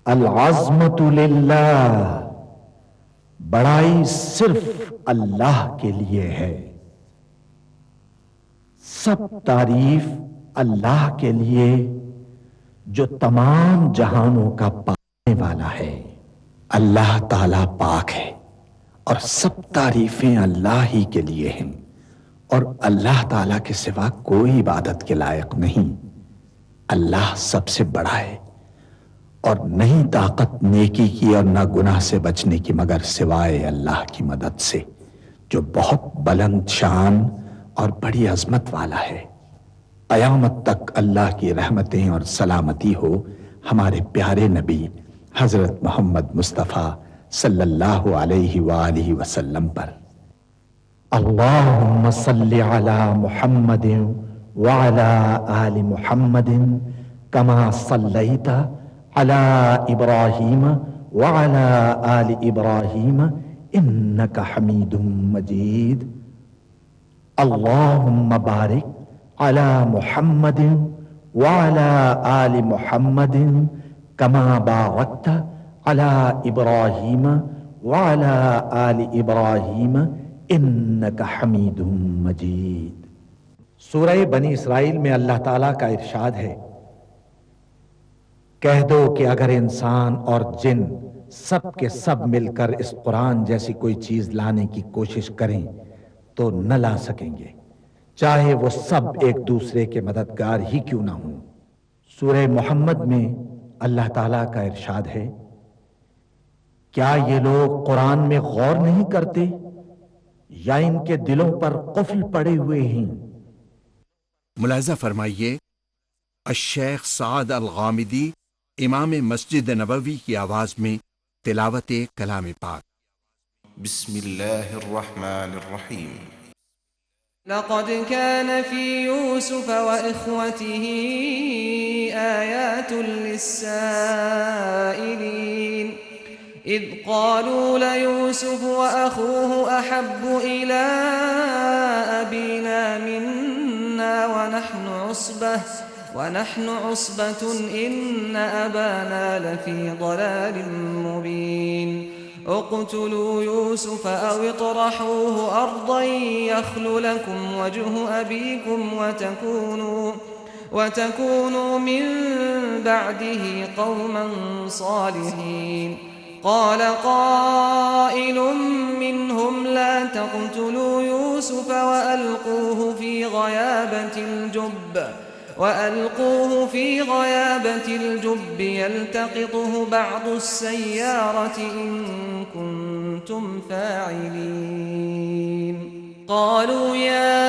العظمت للہ، بڑائی صرف اللہ کے لیے ہے، سب تعریف اللہ کے لیے جو تمام جہانوں کا پانے والا ہے۔ اللہ تعالیٰ پاک ہے اور سب تعریفیں اللہ ہی کے لیے ہیں، اور اللہ تعالیٰ کے سوا کوئی عبادت کے لائق نہیں۔ اللہ سب سے بڑا ہے، اور نہیں طاقت نیکی کی اور نہ گناہ سے بچنے کی مگر سوائے اللہ کی مدد سے، جو بہت بلند شان اور بڑی عظمت والا ہے۔ قیامت تک اللہ کی رحمتیں اور سلامتی ہو ہمارے پیارے نبی حضرت محمد مصطفیٰ صلی اللہ علیہ وآلہ وسلم پر۔ اللہم صلی علی محمد وعلی آل محمد کما صلیت علی ابراہیم وعلی آل ابراہیم انک حمید مجید۔ اللہم بارک علی محمد وعلی آل محمد کما بارکت علی ابراہیم وعلی آل ابراہیم انک حمید مجید۔ سورہ بنی اسرائیل میں اللہ تعالیٰ کا ارشاد ہے، کہہ دو کہ اگر انسان اور جن سب کے سب مل کر اس قرآن جیسی کوئی چیز لانے کی کوشش کریں تو نہ لا سکیں گے، چاہے وہ سب ایک دوسرے کے مددگار ہی کیوں نہ ہوں۔ سورہ محمد میں اللہ تعالیٰ کا ارشاد ہے، کیا یہ لوگ قرآن میں غور نہیں کرتے یا ان کے دلوں پر قفل پڑے ہوئے ہیں؟ ملاحظہ فرمائیے، الشیخ سعد الغامدی امام مسجد نبوی کی آواز میں تلاوت کلام پاک۔ بسم اللہ الرحمن الرحیم۔ لقد كان في يوسف وإخوته آيات للسائلين إذ قالوا ليوسف وأخوه أحب إلى أبينا منا ونحن عصبة إن أبانا لفي ضلال مبين اقتلوا يوسف أو اطرحوه أرضا يخل لكم وجه أبيكم وتكونوا من بعده قوما صالحين قال قائل منهم لا تقتلوا يوسف وألقوه في غيابة الجب يلتقطه بعض السيارة إن كنتم فاعلين قالوا يا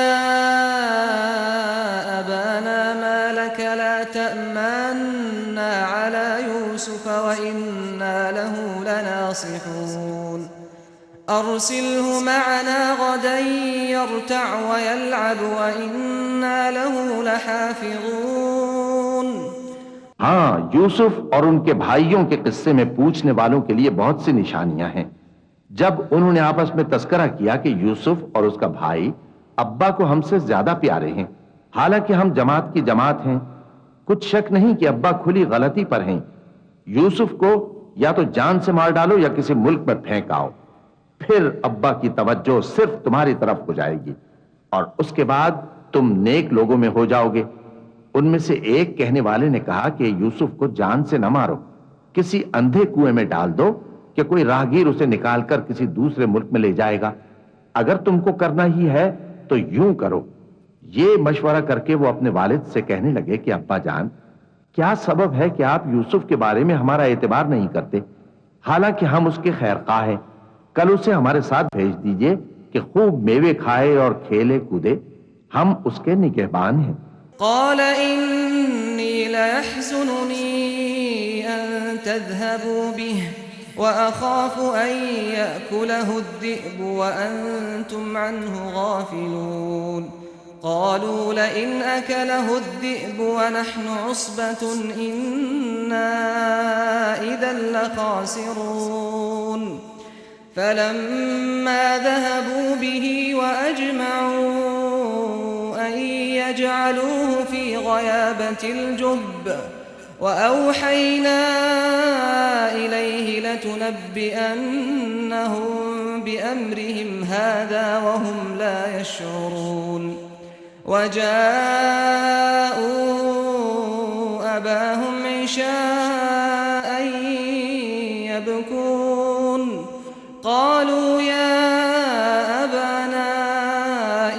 أبانا ما لك لا تأمنا على يوسف وإنا له لناصحون أرسله معنا غدا يرتع ويلعب وإنا له لحافظون۔ ہاں، یوسف اور ان کے بھائیوں کے قصے میں پوچھنے والوں کے لیے بہت سی نشانیاں ہیں۔ جب انہوں نے آپس میں تذکرہ کیا کہ یوسف اور اس کا بھائی ابا کو ہم سے زیادہ پیارے ہیں، حالانکہ ہم جماعت کی جماعت ہیں، کچھ شک نہیں کہ ابا کھلی غلطی پر ہیں، یوسف کو یا تو جان سے مار ڈالو یا کسی ملک میں پھینک آؤ، پھر ابا کی توجہ صرف تمہاری طرف ہو جائے گی اور اس کے بعد تم نیک لوگوں میں ہو جاؤ گے۔ ان میں سے ایک کہنے والے نے کہا کہ یوسف کو جان سے نہ مارو، کسی اندھے کنویں میں ڈال دو کہ کوئی راہگیر اسے نکال کر کسی دوسرے ملک میں لے جائے گا۔ اگر تم کو کرنا ہی ہے تو یوں کرو۔ یہ مشورہ کر کے وہ اپنے والد سے کہنے لگے کہ ابا جان، کیا سبب ہے کہ آپ یوسف کے بارے میں ہمارا اعتبار نہیں کرتے؟ حالانکہ ہم اس کے خیر خواہ ہیں، کل اسے ہمارے ساتھ بھیج دیجئے کہ خوب میوے کھائے اور کھیلے کودے، ہم اس کے نگہبان ہیں۔ قال إني ليحزنني أن تذهبوا به وأخاف أن يأكله الذئب وأنتم عنه غافلون قالوا لئن أكله الذئب ونحن عصبة إنا إذا لخاسرون فلما ذهبوا به وأجمعوا أن يجعلوه في غيابة الجب وأوحينا لتنبئنهم بأمرهم هذا وهم لا يشعرون وجاءوا أباهم عشاء يبكون قالوا يا أبانا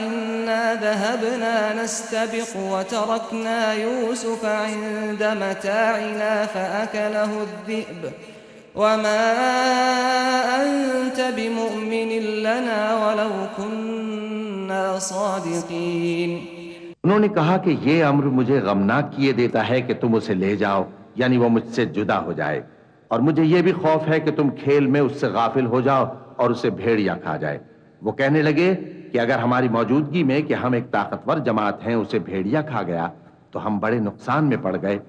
إنا ذهبنا نستبق وتركنا يوسف عند متاعنا فأكله الذئب وما أنت بمؤمن لنا ولو كنا صادقين. انہوں نے کہا کہ یہ امر مجھے غمناک کیے دیتا ہے کہ تم اسے لے جاؤ، یعنی وہ مجھ سے جدا ہو جائے، اور مجھے یہ بھی خوف ہے کہ تم کھیل میں اس سے غافل ہو جاؤ اور اسے بھیڑیا کھا جائے. وہ کہنے لگے کہ اگر ہماری موجودگی میں کہ ہم ایک طاقتور جماعت ہیں اسے بھیڑیا کھا گیا تو ہم بڑے نقصان میں پڑ گئے.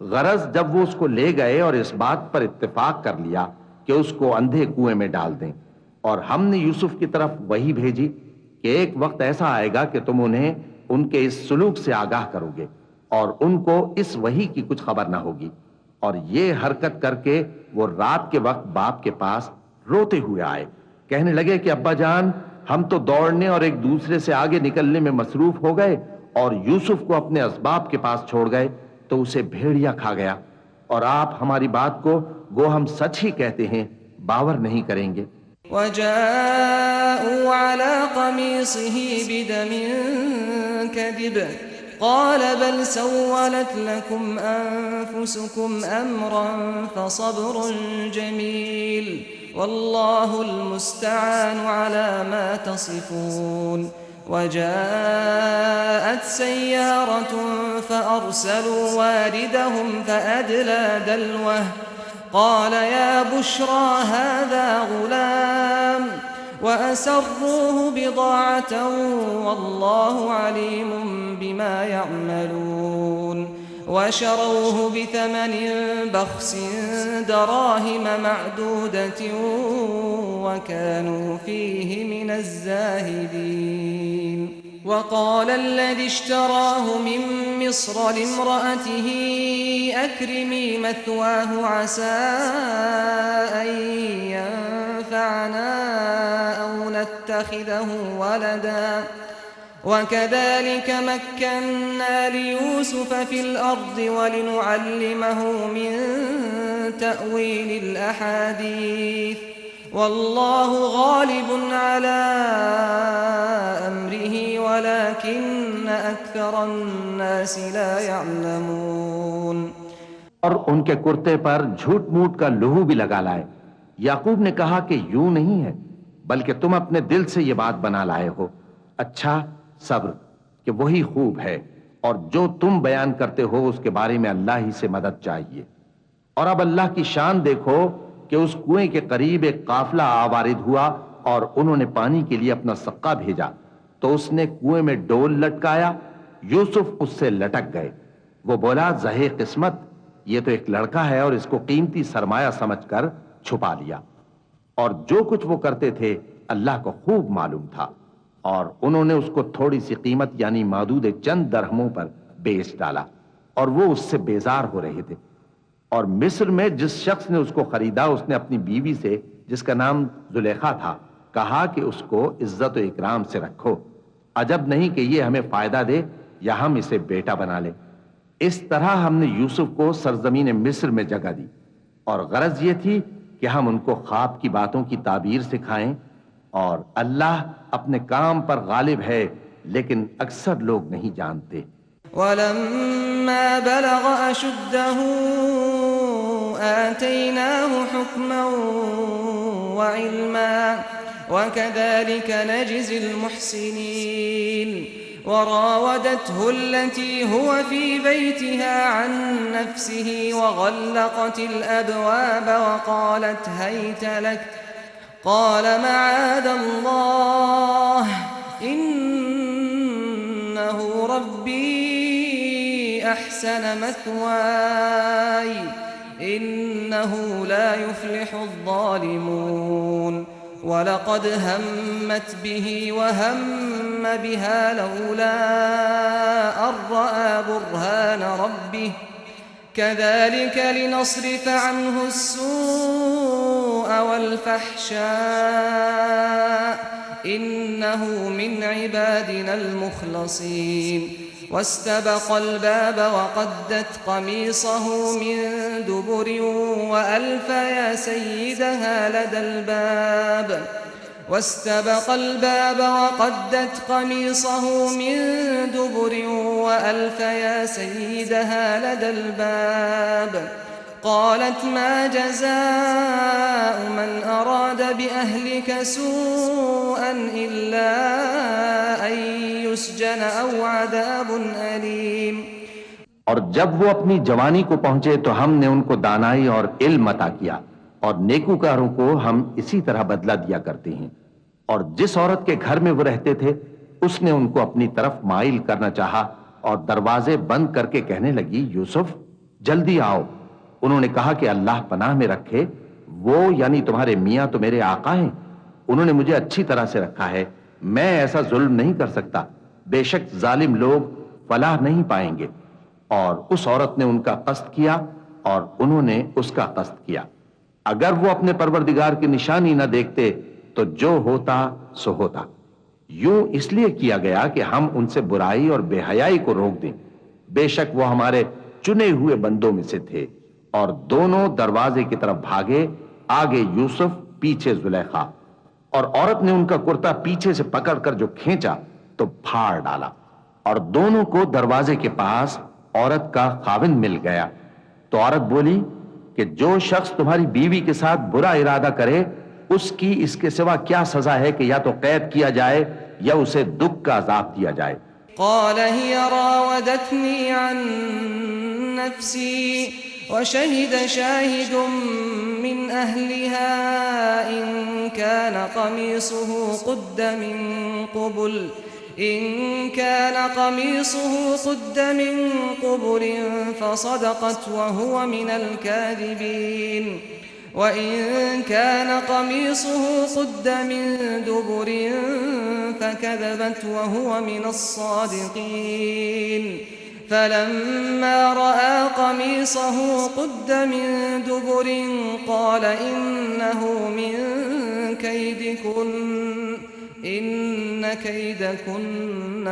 غرض جب وہ اس کو لے گئے اور اس بات پر اتفاق کر لیا کہ اس کو اندھے کنویں میں ڈال دیں، اور ہم نے یوسف کی طرف وحی بھیجی کہ ایک وقت ایسا آئے گا کہ تم انہیں ان کے اس سلوک سے آگاہ کرو گے اور ان کو اس وحی کی کچھ خبر نہ ہوگی. اور یہ حرکت کر کے وہ رات کے وقت باپ کے پاس روتے ہوئے آئے، کہنے لگے کہ ابا جان، ہم تو دوڑنے اور ایک دوسرے سے آگے نکلنے میں مصروف ہو گئے اور یوسف کو اپنے اسباب کے پاس چھوڑ گئے تو اسے بھیڑیا کھا گیا، اور آپ ہماری بات کو گو ہم سچ ہی کہتے ہیں باور نہیں کریں گے. وجاءوا على قميصه بدم كذب قال بل سولت لكم أنفسكم أمرا فصبر جميل والله المستعان على ما تصفون. وجاءت سيارة فأرسلوا واردهم فأدلى دلوه قال يا بشرى هذا غلام وأسروه بضاعة والله عليم بما يعملون وشروه بثمن بخس دراهم معدودة وكانوا فيه من الزاهدين. وقال الذي اشتراه من مصر لامرأته أكرمي مثواه عسى أن ينفعنا أو نتخذه ولدا وكذلك مكنا ليوسف في الأرض ولنعلمه من تأويل الأحاديث والله غالب على أمره ولكن أكثر الناس لا يعلمون. اور ان کے کرتے پر جھوٹ موٹ کا لہو بھی لگا لائے. یعقوب نے کہا کہ یوں نہیں ہے بلکہ تم اپنے دل سے یہ بات بنا لائے ہو. اچھا صبر کہ وہی خوب ہے، اور جو تم بیان کرتے ہو اس کے بارے میں اللہ ہی سے مدد چاہیے. اور اب اللہ کی شان دیکھو کہ اس کنویں کے قریب ایک قافلہ آوارد ہوا اور انہوں نے پانی کے لیے اپنا سقا بھیجا تو اس نے کنویں میں ڈول لٹکایا. یوسف اس سے لٹک گئے. وہ بولا زہے قسمت، یہ تو ایک لڑکا ہے، اور اس کو قیمتی سرمایہ سمجھ کر چھپا لیا. اور جو کچھ وہ کرتے تھے اللہ کو خوب معلوم تھا، اور انہوں نے اس کو تھوڑی سی قیمت یعنی معدود چند درہموں پر بیچ ڈالا، اور وہ اس سے بیزار ہو رہے تھے. اور مصر میں جس شخص نے اس کو خریدا اس نے اپنی بیوی سے جس کا نام زلیخا تھا کہا کہ اس کو عزت و اکرام سے رکھو، عجب نہیں کہ یہ ہمیں فائدہ دے یا ہم اسے بیٹا بنا لیں. اس طرح ہم نے یوسف کو سرزمین مصر میں جگہ دی، اور غرض یہ تھی کہ ہم ان کو خواب کی باتوں کی تعبیر سکھائیں. اور اللہ اپنے کام پر غالب ہے لیکن اکثر لوگ نہیں جانتے. ولما بلغ أشده آتيناه حكما وعلما وكذلك نجزي المحسنين. وراودته التي هو في بيتها عن نفسه وغلقت الأبواب وقالت هيت لك قال معاذ الله إنه ربي أحسن مثواي إنه لا يفلح الظالمون. ولقد همت به وهم بها لولا أن رأى برهان ربه كذلك لنصرف عنه السوء والفحشاء إنه من عبادنا المخلصين واستبق الباب وقدت قميصه من دبر وألف يا سيدها لدى الباب واستبق الباب وقدت قميصه من دبر وألف يا سيدها لدى الباب قالت ما جزاء من أراد بأهلك سوءا إلا أن يسجن أو عذاب أليم. اور جب وہ اپنی جوانی کو پہنچے تو ہم نے ان کو دانائی اور علم عطا کیا اور نیکوکاروں کو ہم اسی طرح بدلہ دیا کرتے ہیں. اور جس عورت کے گھر میں وہ رہتے تھے اس نے ان کو اپنی طرف مائل کرنا چاہا اور دروازے بند کر کے کہنے لگی یوسف جلدی آؤ. انہوں نے کہا کہ اللہ پناہ میں رکھے، وہ یعنی تمہارے میاں تو میرے آقا ہیں، انہوں نے مجھے اچھی طرح سے رکھا ہے، میں ایسا ظلم نہیں کر سکتا، بے شک ظالم لوگ فلاح نہیں پائیں گے. اور اس عورت نے ان کا قصد کیا اور انہوں نے اس کا قصد کیا. اگر وہ اپنے پروردگار کی نشانی نہ دیکھتے تو جو ہوتا سو ہوتا. یوں اس لیے کیا گیا کہ ہم ان سے برائی اور بے حیائی کو روک دیں، بے شک وہ ہمارے چنے ہوئے بندوں میں سے تھے. اور دونوں دروازے کی طرف بھاگے، آگے یوسف پیچھے زلیخا. اور عورت نے ان کا کرتا پیچھے سے پکڑ کر جو کھینچا تو پھاڑ ڈالا. اور دونوں کو دروازے کے پاس عورت کا خاوند مل گیا. تو عورت بولی کہ جو شخص تمہاری بیوی کے ساتھ برا ارادہ کرے اس کی اس کے سوا کیا سزا ہے کہ یا تو قید کیا جائے یا اسے دکھ کا عذاب دیا جائے. قال هي راودتني عن نفسي وشهد شاهد من أهلها إن كان قميصه قد من قبل فصدقت وهو من الكاذبين وإن كان قميصه قد من دبر فكذبت وهو من الصادقين. فلما رأى قميصه قد من دبر قال إنه من كيدكن إن كيدكن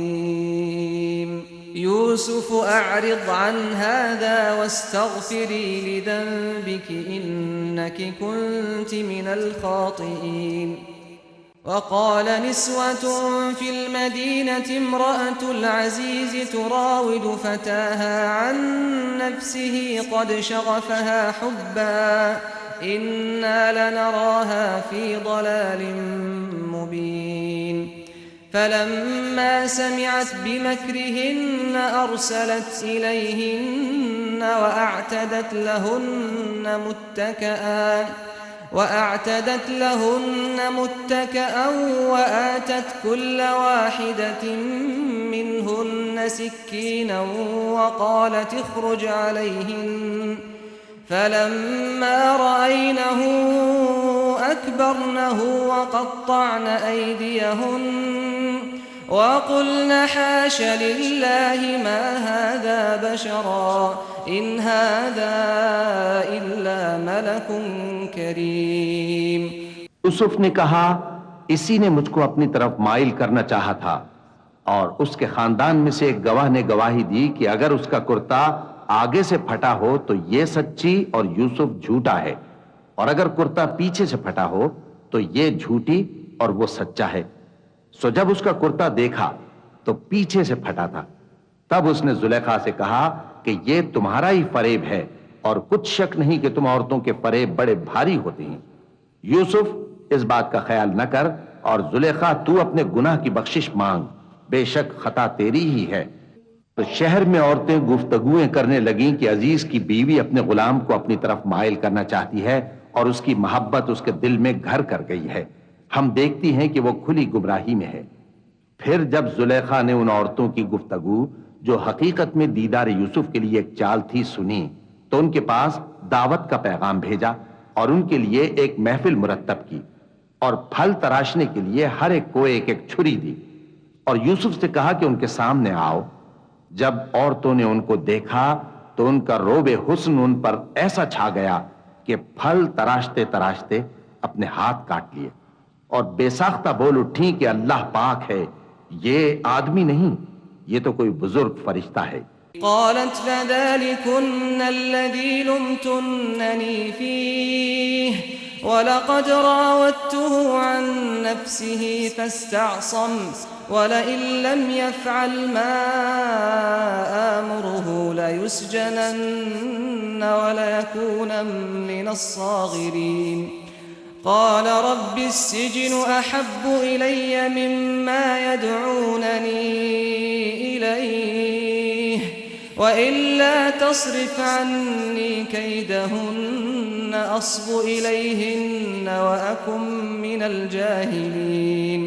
عظيم. يوسف أعرض عن هذا واستغفري لذنبك إنك كنت من الخاطئين. وقال نسوة في المدينة امرأة العزيز تراود فتاها عن نفسه قد شغفها حبا إنا لنراها في ضلال مبين. فلما سمعت بمكرهن أرسلت إليهن وأعتدت لهن متكئا وآتت كل واحدة منهن سكينا وقالت اخرج عليهن. فلما رأينه أكبرنه وقطعن أيديهن وقلن حاش لله ما هذا بشرا إن هذا إلا ملك کریم. یوسف نے کہا اسی نے مجھ کو اپنی طرف مائل کرنا چاہا تھا. اور اس کے خاندان میں سے ایک گواہ نے گواہی دی کہ اگر اس کا کرتا آگے سے پھٹا ہو تو یہ سچی اور یوسف جھوٹا ہے، اور اگر کرتا پیچھے سے پھٹا ہو تو یہ جھوٹی اور وہ سچا ہے. سو جب اس کا کرتا دیکھا تو پیچھے سے پھٹا تھا، تب اس نے زلیخا سے کہا کہ یہ تمہارا ہی فریب ہے اور کچھ شک نہیں کہ تم عورتوں کے فریب بڑے بھاری ہوتے ہیں. یوسف اس بات کا خیال نہ کر اور زلیخا تو اپنے گناہ کی بخشش مانگ، بے شک خطا تیری ہی ہے. تو شہر میں عورتیں گفتگویں کرنے لگیں کہ عزیز کی بیوی اپنے غلام کو اپنی طرف مائل کرنا چاہتی ہے اور اس کی محبت اس کے دل میں گھر کر گئی ہے، ہم دیکھتی ہیں کہ وہ کھلی گمراہی میں ہے. پھر جب زلیخا نے ان عورتوں کی گفتگو جو حقیقت میں دیدار یوسف کے لیے ایک چال تھی سنی تو ان کے پاس دعوت کا پیغام بھیجا اور ان کے لیے ایک محفل مرتب کی اور پھل تراشنے کے لیے ہر ایک کو ایک ایک چھری دی اور یوسف سے کہا کہ ان کے سامنے آؤ. جب عورتوں نے ان کو دیکھا تو ان کا روب حسن ان پر ایسا چھا گیا کہ پھل تراشتے تراشتے اپنے ہاتھ کاٹ لیے اور بے ساختہ بول اٹھی کہ اللہ پاک ہے، یہ آدمی نہیں، یہ تو کوئی بزرگ فرشتہ ہے۔ قالت فذلكن الذي لمتنني فيه ولقد راودته عن نفسه فاستعصم ولئن لم يفعل ما آمره ليسجنن وليكون من الصاغرين قال رب السجن أحب إلي مما يدعونني إليه وإلا تصرف عني كيدهن أصب إليهن وأكن من الجاهلين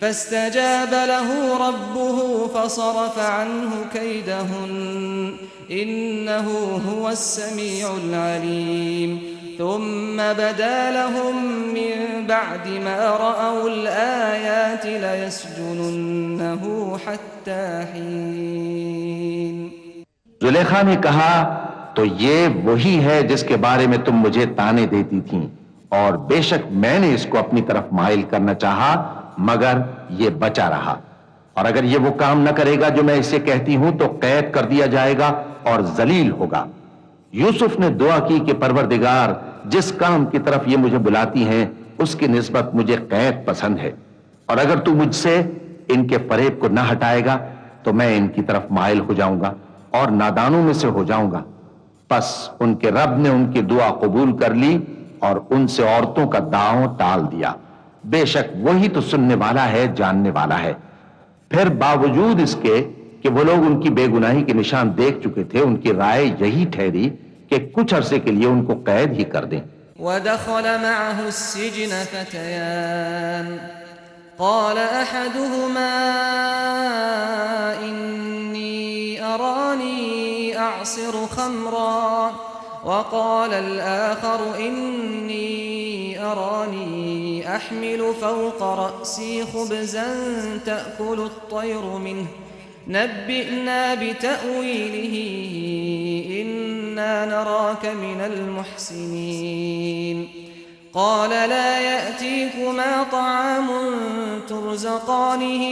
فاستجاب له ربه فصرف عنه كيدهن إنه هو السميع العليم ثم بدا لهم من بعد ما رأوا الآيات ليسجننه حتى حين۔ زلیخا نے کہا تو یہ وہی ہے جس کے بارے میں تم مجھے تانے دیتی تھیں، اور بے شک میں نے اس کو اپنی طرف مائل کرنا چاہا مگر یہ بچا رہا، اور اگر یہ وہ کام نہ کرے گا جو میں اسے کہتی ہوں تو قید کر دیا جائے گا اور ذلیل ہوگا۔ یوسف نے دعا کی کہ پروردگار جس کام کی طرف یہ مجھے بلاتی ہیں اس کی نسبت مجھے قید پسند ہے، اور اگر تو مجھ سے ان کے فریب کو نہ ہٹائے گا تو میں ان کی طرف مائل ہو جاؤں گا اور نادانوں میں سے ہو جاؤں گا۔ پس ان کے رب نے ان کی دعا قبول کر لی اور ان سے عورتوں کا داؤں ٹال دیا، بے شک وہی تو سننے والا ہے، جاننے والا ہے۔ پھر باوجود اس کے کہ وہ لوگ ان کی بے گناہی کے نشان دیکھ چکے تھے، ان کی رائے یہی ٹھہری کہ کچھ عرصے کے لیے ان کو قید ہی کر دیں۔ ودخل معه السجن فتيان قال أحدهما إني أراني أعصر خمرا وقال الآخر إني أراني أحمل فوق رأسي خبزا تأكل الطير منه نبئنا بتأويله إنا نراك من المحسنين قال لا يأتيكما طعام ترزقانه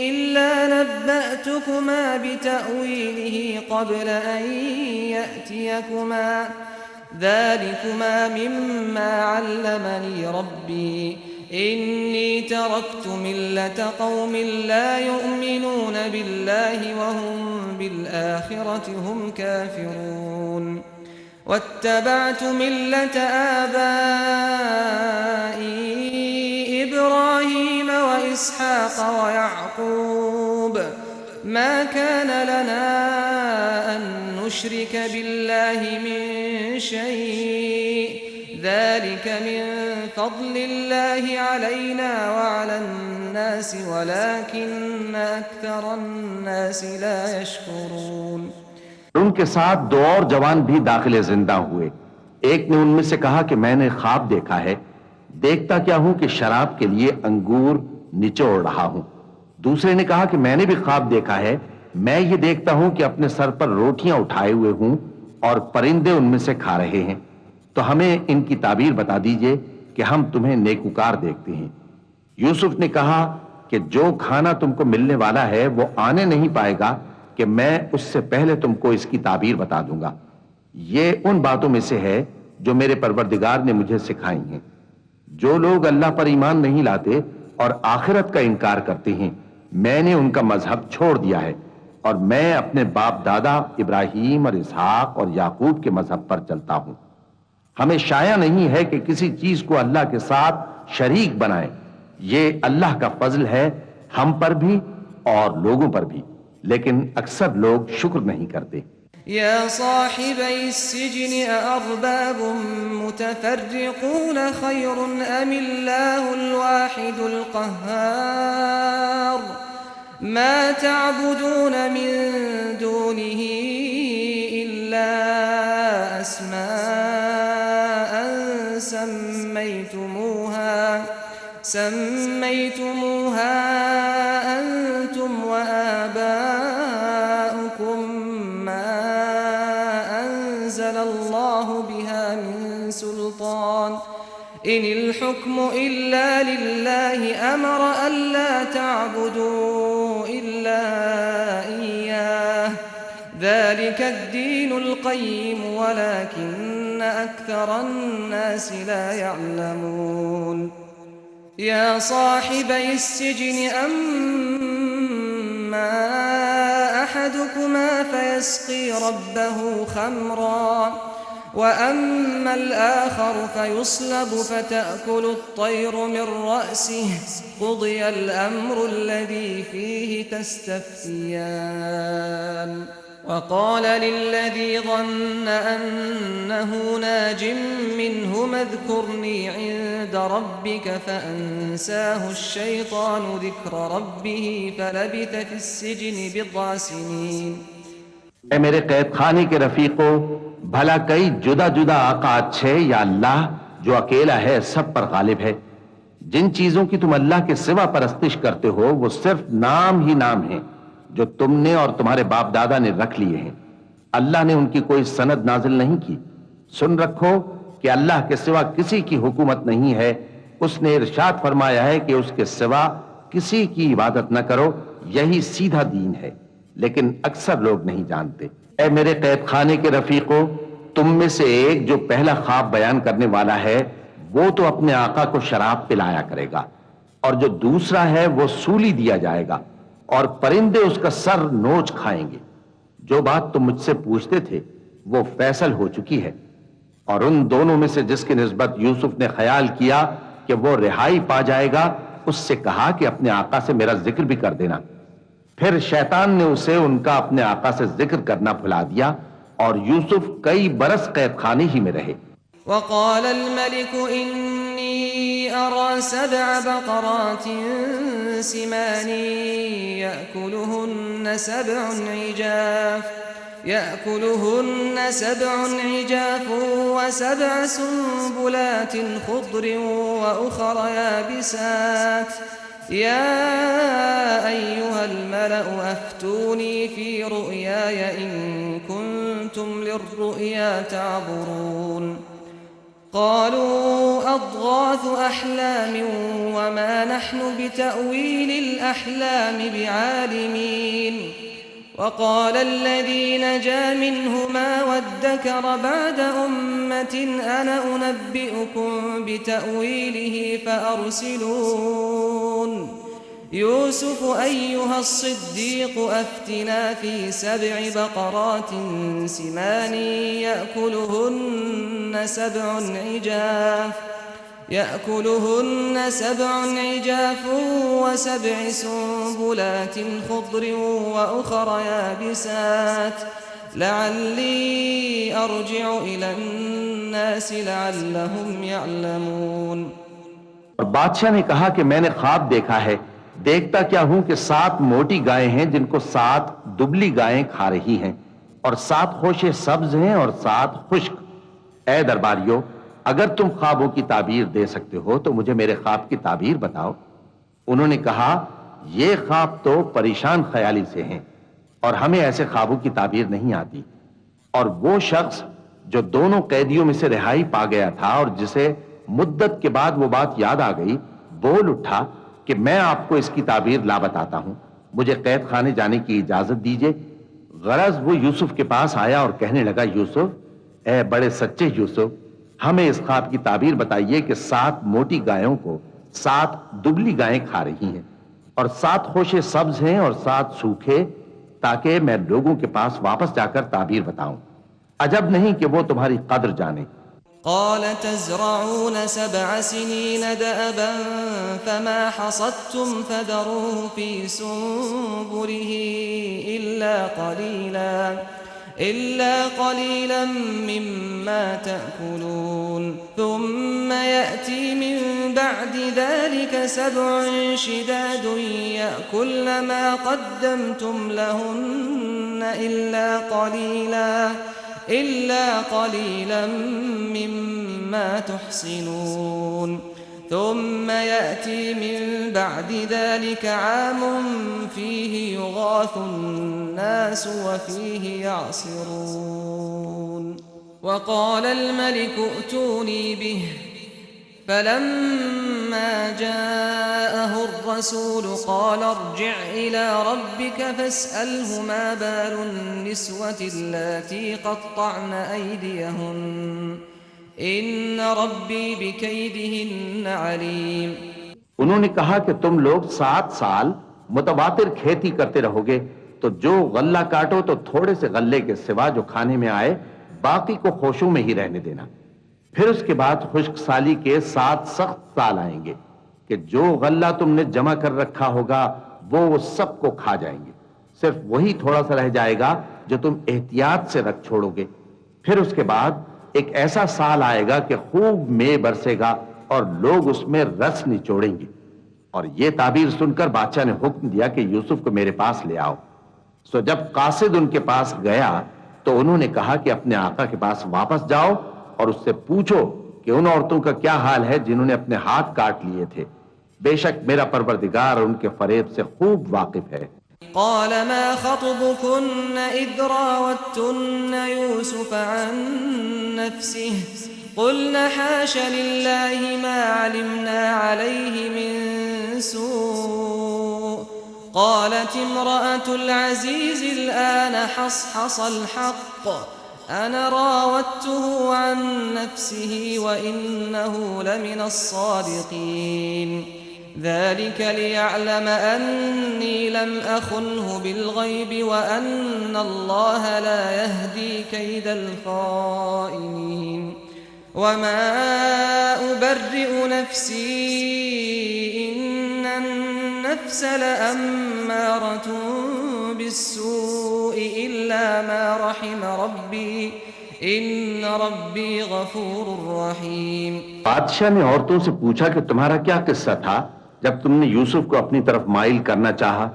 إلا نبأتكما بتأويله قبل أن يأتيكما ذلكما مما علمني ربي إني تركت ملة قوم لا يؤمنون بالله وهم بالآخرة هم كافرون واتبعت ملة آبائي إبراهيم وإسحاق ويعقوب ما كان لنا أن نشرك بالله من شيء ذلك من فضل الله علينا وعلى الناس ولكن أكثر الناس لا يشكرون۔ ان کے ساتھ دو اور جوان بھی داخل زندہ ہوئے۔ ایک نے ان میں سے کہا کہ میں نے خواب دیکھا ہے، دیکھتا کیا ہوں کہ شراب کے لیے انگور نچوڑ رہا ہوں۔ دوسرے نے کہا کہ میں نے بھی خواب دیکھا ہے، میں یہ دیکھتا ہوں کہ اپنے سر پر روٹیاں اٹھائے ہوئے ہوں اور پرندے ان میں سے کھا رہے ہیں، تو ہمیں ان کی تعبیر بتا دیجئے کہ ہم تمہیں نیکوکار دیکھتے ہیں۔ یوسف نے کہا کہ جو کھانا تم کو ملنے والا ہے وہ آنے نہیں پائے گا کہ میں اس سے پہلے تم کو اس کی تعبیر بتا دوں گا۔ یہ ان باتوں میں سے ہے جو میرے پروردگار نے مجھے سکھائی ہیں۔ جو لوگ اللہ پر ایمان نہیں لاتے اور آخرت کا انکار کرتے ہیں، میں نے ان کا مذہب چھوڑ دیا ہے اور میں اپنے باپ دادا ابراہیم اور اسحاق اور یعقوب کے مذہب پر چلتا ہوں۔ ہمیں شایع نہیں ہے کہ کسی چیز کو اللہ کے ساتھ شریک بنائیں، یہ اللہ کا فضل ہے ہم پر بھی اور لوگوں پر بھی، لیکن اکثر لوگ شکر نہیں کرتے۔ يا صاحبي السجن أأرباب متفرقون خير أم الله الواحد القهار ما تعبدون من دونه إلا أسماء سميتموها أنتم وآباؤكم ما أنزل الله بها من سلطان إن الحكم إلا لله أمر ألا تعبدوا إلا إياه ذلك الدين القيم ولكن أكثر الناس لا يعلمون يا صاحبي السجن أما أحدكما فيسقي ربه خمرا وأما الآخر فيصلب فتأكل الطير من رأسه قضي الأمر الذي فيه تستفتيان وقال للذي ظن أنه ناج منهما اذكرني عند ربك فأنساه الشيطان ذكر ربه فلبث في السجن بضع سنين اے میرے قید خانے کے رفیقو، بھلا کئی جدا جدا آقا اچھے یا اللہ جو اکیلا ہے سب پر غالب ہے؟ جن چیزوں کی تم اللہ کے سوا پرستش کرتے ہو وہ صرف نام ہی نام ہیں جو تم نے اور تمہارے باپ دادا نے رکھ لیے ہیں۔ اللہ نے ان کی کوئی سند نازل نہیں کی۔ سن رکھو کہ اللہ کے سوا کسی کی حکومت نہیں ہے۔ اس نے ارشاد فرمایا ہے کہ اس کے سوا کسی کی عبادت نہ کرو، یہی سیدھا دین ہے، لیکن اکثر لوگ نہیں جانتے۔ اے میرے قید خانے کے رفیقو، تم میں سے ایک جو پہلا خواب بیان کرنے والا ہے وہ تو اپنے آقا کو شراب پلایا کرے گا، اور جو دوسرا ہے وہ سولی دیا جائے گا اور پرندے اس کا سر نوچ کھائیں گے۔ جو بات تم مجھ سے پوچھتے تھے وہ فیصل ہو چکی ہے۔ اور ان دونوں میں سے جس کی نسبت یوسف نے خیال کیا کہ وہ رہائی پا جائے گا، اس سے کہا کہ اپنے آقا سے میرا ذکر بھی کر دینا۔ پھر شیطان نے اسے ان کا اپنے آقا سے ذکر کرنا بھلا دیا اور یوسف کئی برس قید خانے ہی میں رہے۔ وقال الملك إني أرى 7 بقرات سمان يأكلهن 7 عجاف و7 سنبلات خضر وأخر يابسات يا أيها الملأ أفتوني في رؤياي إن كنتم للرؤيا تعبرون قالوا أضغاث أحلام وما نحن بتأويل الأحلام بعالمين وقال الذي نجا منهما وادكر بعد أمة أنا أنبئكم بتأويله فأرسلون يوسف أيها الصديق أفتنا في 7 بقرات سمان يأكلهن 7 عجاف و7 سنبلات خضر وأخر يابسات لعلي أرجع إلى الناس لعلهم يعلمون۔ اور بادشاہ نے کہا کہ میں نے خواب دیکھا ہے، دیکھتا کیا ہوں کہ 7 موٹی گائیں ہیں جن کو 7 دبلی گائیں کھا رہی ہیں، اور 7 خوشے سبز ہیں اور 7 خشک۔ اے درباریو، اگر تم خوابوں کی تعبیر دے سکتے ہو تو مجھے میرے خواب کی تعبیر بتاؤ۔ انہوں نے کہا یہ خواب تو پریشان خیالی سے ہیں اور ہمیں ایسے خوابوں کی تعبیر نہیں آتی۔ اور وہ شخص جو دونوں قیدیوں میں سے رہائی پا گیا تھا اور جسے مدت کے بعد وہ بات یاد آ گئی، بول اٹھا کہ میں آپ کو اس کی تعبیر لا بتاتا ہوں، مجھے قید خانے جانے کی اجازت دیجئے۔ غرض وہ یوسف کے پاس آیا اور کہنے لگا، یوسف، اے بڑے سچے یوسف، ہمیں اس خواب کی تعبیر بتائیے کہ 7 موٹی گایوں کو 7 دبلی گائیں کھا رہی ہیں، اور 7 خوشے سبز ہیں اور 7 سوکھے، تاکہ میں لوگوں کے پاس واپس جا کر تعبیر بتاؤں۔ عجب نہیں کہ وہ تمہاری قدر جانے۔ قال تزرعون 7 سنين دأبا فما حصدتم فذروه في سنبله إلا قليلا مما تأكلون ثم يأتي من بعد ذلك 7 شداد يأكلن ما قدمتم لهن إلا قليلا مما تحصنون ثم يأتي من بعد ذلك عام فيه يغاث الناس وفيه يعصرون۔ وقال الملك ائتوني به فلما جاءه الرسول قال ارجع إلى ربك فاسأله ما بال النسوة اللاتي قطعن أيديهن إن ربي بكيدهن عليم. انہوں نے کہا کہ تم لوگ 7 سال متواتر کھیتی کرتے رہو گے تو جو غلہ کاٹو تو تھوڑے سے غلے کے سوا جو کھانے میں آئے باقی کو خوشوں میں ہی رہنے دینا. پھر اس کے بعد خشک سالی کے 7 سخت سال آئیں گے کہ جو غلہ تم نے جمع کر رکھا ہوگا وہ سب کو کھا جائیں گے. صرف وہی تھوڑا سا رہ جائے گا جو تم احتیاط سے رکھ چھوڑو گے. پھر اس کے بعد ایک ایسا سال آئے گا کہ خوب مے برسے گا اور لوگ اس میں رس نچوڑیں گے. اور یہ تعبیر سن کر بادشاہ نے حکم دیا کہ یوسف کو میرے پاس لے آؤ. سو جب قاصد ان کے پاس گیا تو انہوں نے کہا کہ اپنے آقا کے پاس واپس جاؤ اور اس سے پوچھو کہ ان عورتوں کا کیا حال ہے جنہوں نے اپنے ہاتھ کاٹ لیے تھے. بے شک میرا پروردگار ان کے فریب سے خوب واقف ہے. قال ما خطبكن إذ راوتن يوسف عن نفسه قلنا حاش لله ما علمنا عليه من سوء قالت امرأة العزيز الآن حصحص الحق أنا راودته عن نفسه وإنه لمن الصادقين ذلك ليعلم أني لم أخنه بالغيب وأن الله لا يهدي كيد الخائنين وما أبرئ نفسي إن النفس لأمارة بالسوء إلا ما رحم ربي ان ربی غفور رحیم. بادشاہ نے عورتوں سے پوچھا کہ تمہارا کیا قصہ تھا جب تم نے یوسف کو اپنی طرف مائل کرنا چاہا.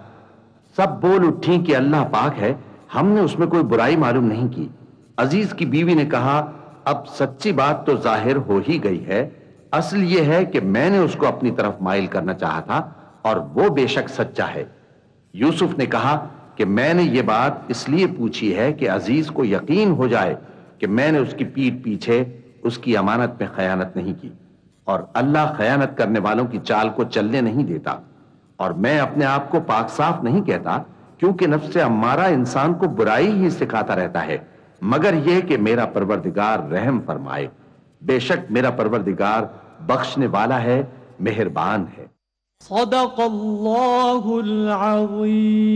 سب بول اٹھیں کہ اللہ پاک ہے, ہم نے اس میں کوئی برائی معلوم نہیں کی. عزیز کی بیوی نے کہا اب سچی بات تو ظاہر ہو ہی گئی ہے. اصل یہ ہے کہ میں نے اس کو اپنی طرف مائل کرنا چاہا تھا اور وہ بے شک سچا ہے. یوسف نے کہا کہ میں نے یہ بات اس لیے پوچھی ہے کہ عزیز کو یقین ہو جائے کہ میں نے اس کی پیٹھ پیچھے اس کی امانت میں خیانت نہیں کی, اور اللہ خیانت کرنے والوں کی چال کو چلنے نہیں دیتا. اور میں اپنے آپ کو پاک صاف نہیں کہتا کیونکہ نفس امارہ انسان کو برائی ہی سکھاتا رہتا ہے, مگر یہ کہ میرا پروردگار رحم فرمائے. بے شک میرا پروردگار بخشنے والا ہے, مہربان ہے. صدق اللہ العظیم.